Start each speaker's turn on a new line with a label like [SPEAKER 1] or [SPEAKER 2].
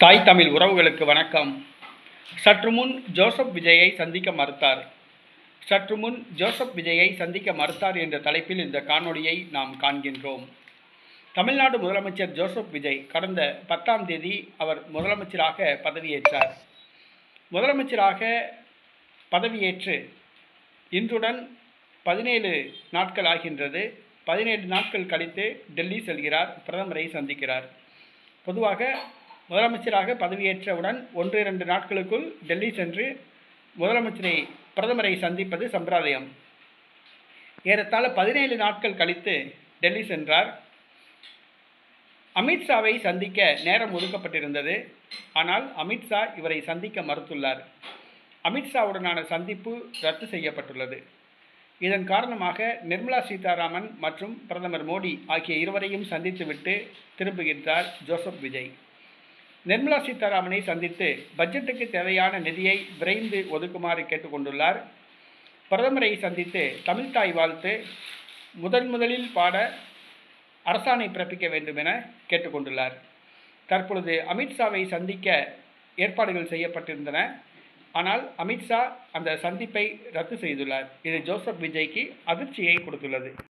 [SPEAKER 1] தாய் தமிழ் உறவுகளுக்கு வணக்கம். சற்று முன் ஜோசப் விஜயை சந்திக்க மறுத்தார் என்ற தலைப்பில் இந்த காணொளியை நாம் காண்கின்றோம். தமிழ்நாடு முதலமைச்சர் ஜோசப் விஜய் கடந்த 10ஆம் தேதி அவர் முதலமைச்சராக பதவியேற்றார். முதலமைச்சராக பதவியேற்று இன்றுடன் 17 நாட்கள் ஆகின்றது. 17 நாட்கள் கழித்து டெல்லி செல்கிறார், பிரதமரை சந்திக்கிறார். பொதுவாக முதலமைச்சராக பதவியேற்றவுடன் 1-2 நாட்களுக்குள் டெல்லி சென்று பிரதமரை சந்திப்பது சம்பிரதாயம். ஏறத்தாழ 17 நாட்கள் கழித்து டெல்லி சென்றார். அமித்ஷாவை சந்திக்க நேரம் ஒதுக்கப்பட்டிருந்தது. ஆனால் அமித்ஷா இவரை சந்திக்க மறுத்துள்ளார். அமித்ஷாவுடனான சந்திப்பு ரத்து செய்யப்பட்டுள்ளது. இதன் காரணமாக நிர்மலா சீதாராமன் மற்றும் பிரதமர் மோடி ஆகிய இருவரையும் சந்தித்துவிட்டு திரும்புகின்றார் ஜோசப் விஜய். நிர்மலா சீதாராமனை சந்தித்து பட்ஜெட்டுக்கு தேவையான நிதியை விரைந்து ஒதுக்குமாறு கேட்டுக்கொண்டுள்ளார். பிரதமரை சந்தித்து தமிழ்தாய் வாழ்த்து முதலில் பாட அரசாணை பிறப்பிக்க வேண்டும் என கேட்டுக்கொண்டுள்ளார். தற்பொழுது அமித்ஷாவை சந்திக்க ஏற்பாடுகள் செய்யப்பட்டிருந்தன. ஆனால் அமித்ஷா அந்த சந்திப்பை ரத்து செய்துள்ளார். இது ஜோசப் விஜய்க்கு அதிர்ச்சியை கொடுத்துள்ளது.